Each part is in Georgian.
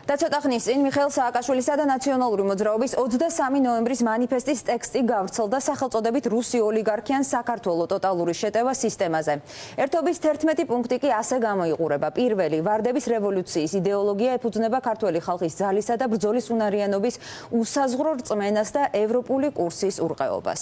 და ცოტა ხნის წინ მიხეილ სააკაშვილისა და ნაციონალური მოძრაობის 23 ნოემბრის მანიფესტის ტექსტი გავრცელდა სახელწოდებით რუსი ოლიგარქიან საქართველოს ტოტალური შეტევა სისტემაზე. ერთობის 11 პუნქტი კი ასე გამოიყურება. პირველი, ვარდების რევოლუციის იდეოლოგია ეფუძნება ქართველი ხალხის ძალისა და ბრძოლის უნარიანობის უსაზღვრო რწმენას და ევროპული კურსის ურყეობას.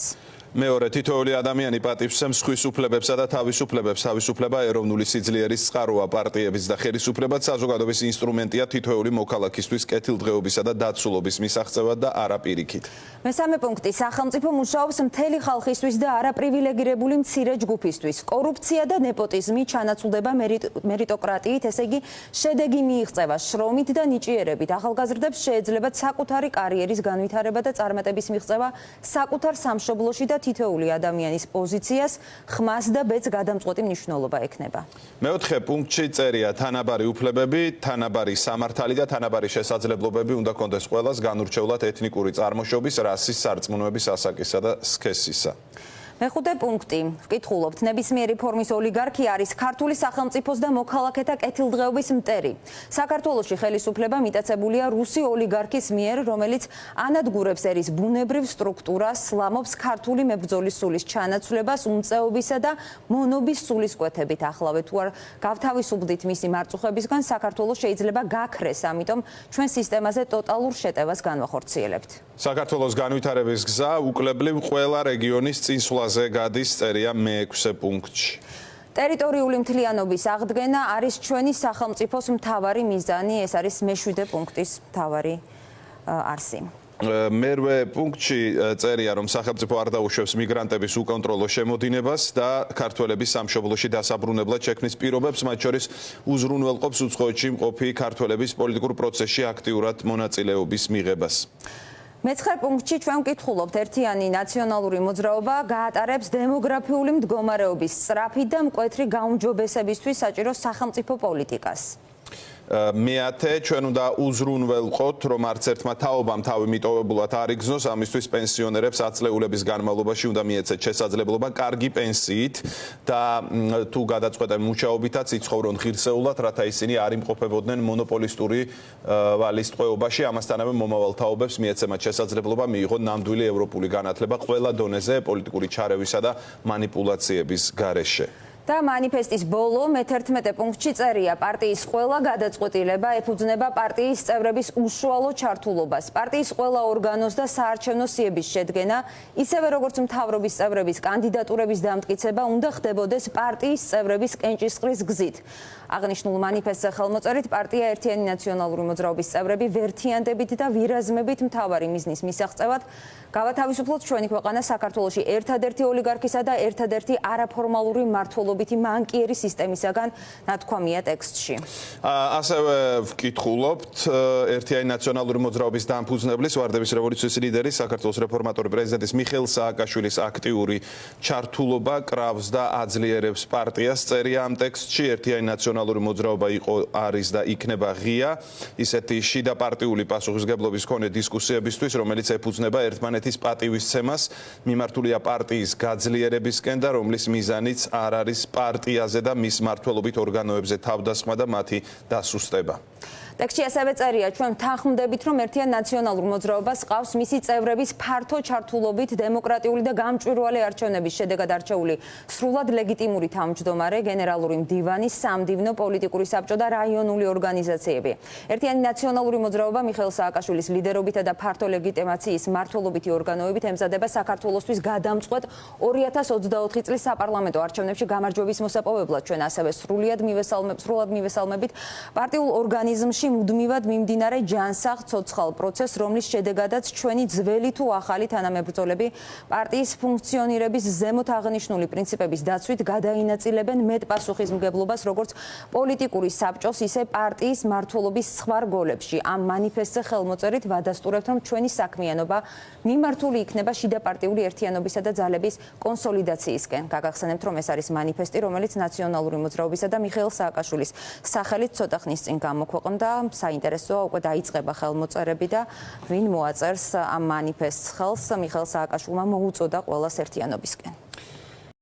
მეორე, თითოეული ადამიანი პატივსცემს სხვის უფლებებსა და თავისუფლებებს. თავისუფლება ეროვნული სიძლიერის წყაროა, პარტიების და ხელისუფლებაც საზოგადოების ინსტრუმენტია თითოეული მოქალაქისთვის კეთილდღეობისა და დაცულობის მისაღწევად და არა პირიქით. მესამე პუნქტი, სახელმწიფო მუშაობს მთელი ხალხისთვის და არა პრივილეგირებული მცირე ჯგუფისთვის. კორუფცია და ნეპოტიზმი ჩანაცვლდება მერიტოკრატიით, ესე იგი შედეგი მიიღწევა შრომით და ნიჭიერებით. ახალგაზრდებს შეეძლებათ საკუთარი კარიერის განვითარება და წარმატების მიღწევა საკუთარ სამშობლოში და თითოეული ადამიანის პოზიციას ხმას და ბედს გადამწყვეტი მნიშვნელობა ექნება. მეოთხე პუნქტში წერია თანაბარი უფლებები, თანაბარი სამართალი და თანაბარი შესაძლებლობები უნდა კონდეს ყველას განურჩევლად ეთნიკური წარმოშობის, რასის, სარწმუნოების, ასაკისა და სქესისა. მეხუთე პუნქტი, ვკითხულობთ, ნებისმიერი ფორმის ოლიგარქია არის ქართული სახელმწიფოს და მოქალაქეთა კეთილდღეობის მტერი. საქართველოში ხელისუფლება მიტაცებულია რუსი ოლიგარქის მიერ, რომელიც ანადგურებს ერის ბუნებრივ სტრუქტურას, ლამობს ქართული მებრძოლის სულის ჩანაცვლებას, უმწეობისა და მონობის სულისკვეთებით. ახლავე თუ არ გავთავისუფლდით მისი მარწუხებისგან, საქართველოს შეიძლება გაქრეს, ამიტომ ჩვენ სისტემაზე ტოტალურ შეტევას განვახორციელებთ. საქართველოს განვითარების გზა უკლებლივ ყველა რეგიონის წინსვლაზე გადის, წერია მე-6 პუნქტში. ტერიტორიული მთლიანობის აღდგენა არის ჩვენი სახელმწიფოს მთავარი მიზანი, ეს არის მე-7 პუნქტის მთავარი არსი. მერვე პუნქტში წერია, რომ სახელმწიფო არ დაუშვებს მიგრანტების უკონტროლო შემოდინებას და ქართველების სამშობლოში დასაბრუნებლად შექმნის პირობებს, მათ შორის უზრუნველყოფს უცხოეთში მყოფი ქართველების პოლიტიკურ პროცესში აქტიურად მონაწილეობის მიღებას. მე-9 პუნქტში ჩვენ ვკითხულობთ, ერთიანი ნაციონალური მოძრაობა გაატარებს დემოგრაფიული მდგომარეობის სწრაფი და მკვეთრი გაუმჯობესებისთვის საჭირო სახელმწიფო პოლიტიკას. მე-10, ჩვენ უნდა უზრუნველყოთ, რომ არც ერთმა თაობამ თავი მიტოვებულად არ იგზნოს, ამისთვის პენსიონერებს ათწლეულების განმავლობაში უნდა მიეცეთ შესაძლებლობა კარგი პენსიით და თუ გადაწყვეტენ მუშაობითაც იცხოვრონ ღირსეულად, რათა ისინი არ იმყოფებოდნენ მონოპოლისტური ვალის ტყვეობაში. ამასთანავე მომავალ თაობებს მიეცემათ შესაძლებლობა მიიღონ ნამდვილი ევროპული განათლება ყველა დონეზე პოლიტიკური ჩარევისა და მანიპულაციების გარეშე. და მანიფესტის ბოლო მე-11 პუნქტში წერია, პარტიის ყველა გადაწყვეტილება ეფუძნება პარტიის წევრების უშუალო ჩართულობას. პარტიის ყველა ორგანოს და საარჩევნო სიების შედგენა, ისევე როგორც მთავრობის წევრების კანდიდატურების დამტკიცება უნდა ხდებოდეს პარტიის წევრების კენჭისყრის გზით. აღნიშნულ მანიფესტზე ხელმოწერით პარტია ერთიანი ნაციონალური მოძრაობის წევრები ვერთიანდებით და ვირაზმებით მთავარი მიზნის მისაღწევად გავათავისუფლოთ ჩვენი ქვეყანა საქართველოში ერთადერთი ოლიგარქისა და ერთადერთი არაფორმალური მმართველობითი მანკიერი სისტემისაგან, ნათქვამია ტექსტში. ასევე ვკითხულობთ, ერთიანი ნაციონალური მოძრაობის დამფუძნებლის, ვარდების რევოლუციის ლიდერის, საქართველოს რეფორმატორი პრეზიდენტის მიხეილ სააკაშვილის აქტიური ჩართულობა კრავს და აძლიერებს პარტიას, წერია ამ ტექსტში. ერთიანი ნაციონალური მოძრაობა იყო, არის და იქნება ღია ისეთი შიდა პარტიული პასუხისმგებლობის მქონე დისკუსიებისთვის, რომელიც ეფუძნება ერთმანეთის პატივისცემას, მიმართულია პარტიის გაძლიერებისკენ და რომლის მიზანიც არ არის პარტიაზე და მის მმართველობით ორგანოებზე თავდასხმა და მათი დასუსტება. ტექსტში ასევე წერია, ჩვენ თანხმდებით, რომ ერთიან ნაციონალურ მოძრაობას ყავს მისი წევრების ფართო ჩართულობით დემოკრატიული და გამჭვირვალე არჩევნების შედეგად არჩეული სრულად ლეგიტიმური თავმჯდომარე, გენერალური მდივანი, სამდივნო, პოლიტიკური საბჭო და რაიონული ორგანიზაციები. ერთიანი ნაციონალური მოძრაობა მიხეილ სააკაშვილის ლიდერობითა და ფართო ლეგიტიმაციის მმართველობითი ორგანოებით ემზადება საქართველოსთვის გადამწყვეტ 2024 წლის საპარლამენტო არჩევნებში გამარჯვების მოსაპოვებლად. ჩვენ ასევე სრულად მივესალმებით პარტიულ ორგანიზმში მუდმივად მიმდინარე ჯანსაღ ცოცხალ პროცესს, რომლის შედეგადაც ჩვენი ძველი თუ ახალი თანამებრძოლები პარტიის ფუნქციონირების ზემოთ აღნიშნული პრინციპების დაცვით გადაინაწილებენ მეტ პასუხისმგებლობას როგორც პოლიტიკური საბჭოს, ისე პარტიის მმართველობის სხვა რგოლებში. ამ მანიფესტზე ხელმოწერით ვადასტურებთ, რომ ჩვენი საქმიანობა მიმართული იქნება შიდა პარტიული ერთიანობისა და ძალების კონსოლიდაციისკენ. გაგახსენებთ, რომ ეს არის მანიფესტი, რომელიც ნაციონალური მოძრაობისა და მიხეილ სააკაშვილის სახელით ცოტა ხნის წინ გამოქვეყნდა. საინტერესოა, უკვე დაიწყება ხელმოწერები და ვინ მოაწერს ამ მანიფესტს ხელს, მიხეილ სააკაშვილმა მოუწოდა ყველას ერთიანობისკენ.